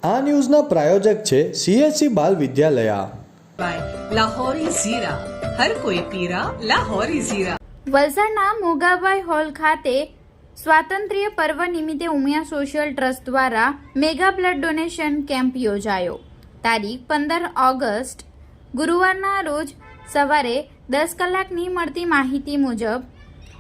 આ ન્યૂઝના પ્રાયોજક છે CSC બાલ વિદ્યાલયા. લાહોરી ઝીરા, હર કોઈ પીરા લાહોરી ઝીરા. વલસાડના મોગાભાઈ હોલ ખાતે સ્વાતંત્ર્ય પર્વ નિમિત્તે ઉમિયા સોશિયલ ટ્રસ્ટ દ્વારા મેગા બ્લડ ડોનેશન કેમ્પ યોજાયો. તારીખ 15 ઓગસ્ટ ગુરુવારના રોજ સવારે 10 કલાકની મળતી માહિતી મુજબ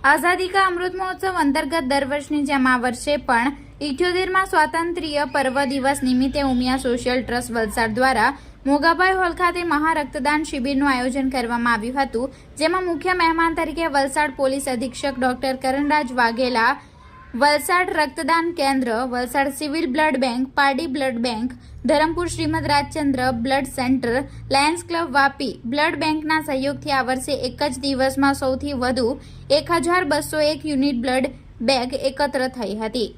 આઝાદી કા અમૃત મહોત્સવ અંતર્ગત દર વર્ષની જેમ આ વર્ષે પણ 78માં સ્વાતંત્ર્ય પર્વ દિવસ નિમિત્તે ઉમિયા સોશિયલ ટ્રસ્ટ વલસાડ દ્વારા મોગાભાઈ હોલ ખાતે મહા રક્તદાન શિબિરનું આયોજન કરવામાં આવ્યું હતું, જેમાં મુખ્ય મહેમાન તરીકે વલસાડ પોલીસ અધિક્ષક ડોક્ટર કરણરાજ વાઘેલા, વલસાડ રક્તદાન કેન્દ્ર, Valsad civil blood bank, Pardi blood bank, Dharampur Shrimad Rajchandra blood centre, Lions club Vapi blood બેંકના સહયોગથી આ વર્ષે એક જ દિવસમાં સૌથી વધુ 1201 યુનિટ બ્લડ બેગ એકત્ર થઈ હતી.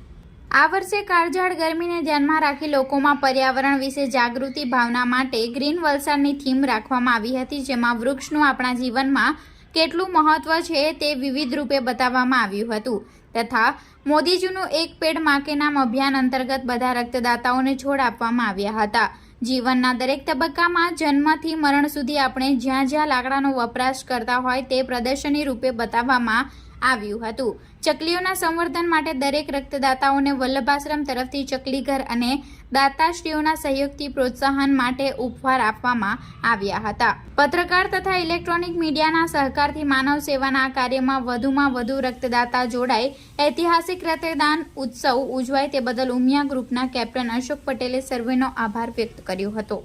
આ વર્ષે કાળઝાળ ગરમીને ધ્યાનમાં રાખી લોકોમાં પર્યાવરણ વિશે જાગૃતિ ભાવના માટે ગ્રીન વલસાડની થીમ રાખવામાં આવી હતી, જેમાં વૃક્ષનું આપણા જીવનમાં કેટલું મહત્વ છે તે વિવિધ રૂપે બતાવવામાં આવ્યું હતું તથા મોદીજીનું એક પેડ માં કે નામ અભિયાન અંતર્ગત બધા રક્તદાતાઓને છોડ આપવામાં આવ્યા હતા. જીવનના દરેક તબક્કામાં જન્મથી મરણ સુધી આપણે જ્યાં જ્યાં લાકડાનો વપરાશ કરતા હોય તે પ્રદર્શની રૂપે બતાવવામાં આવ્યું હતું. ચકલીઓના સંવર્ધન માટે દરેક રક્તદાતાઓને વલ્લભાશ્રમ તરફથી ચકલીઘર અને દાતાશ્રીઓના સહયોગથી પ્રોત્સાહન માટે ઉપહાર આપવામાં આવ્યા હતા. પત્રકાર તથા ઇલેક્ટ્રોનિક મીડિયાના સહકારથી માનવ સેવાના આ કાર્યમાં વધુમાં વધુ રક્તદાતા જોડાય ઐતિહાસિક રક્તદાન ઉત્સવ ઉજવાય તે બદલ ઉમિયા ગ્રુપના કેપ્ટન અશોક પટેલે સર્વેનો આભાર વ્યક્ત કર્યો હતો.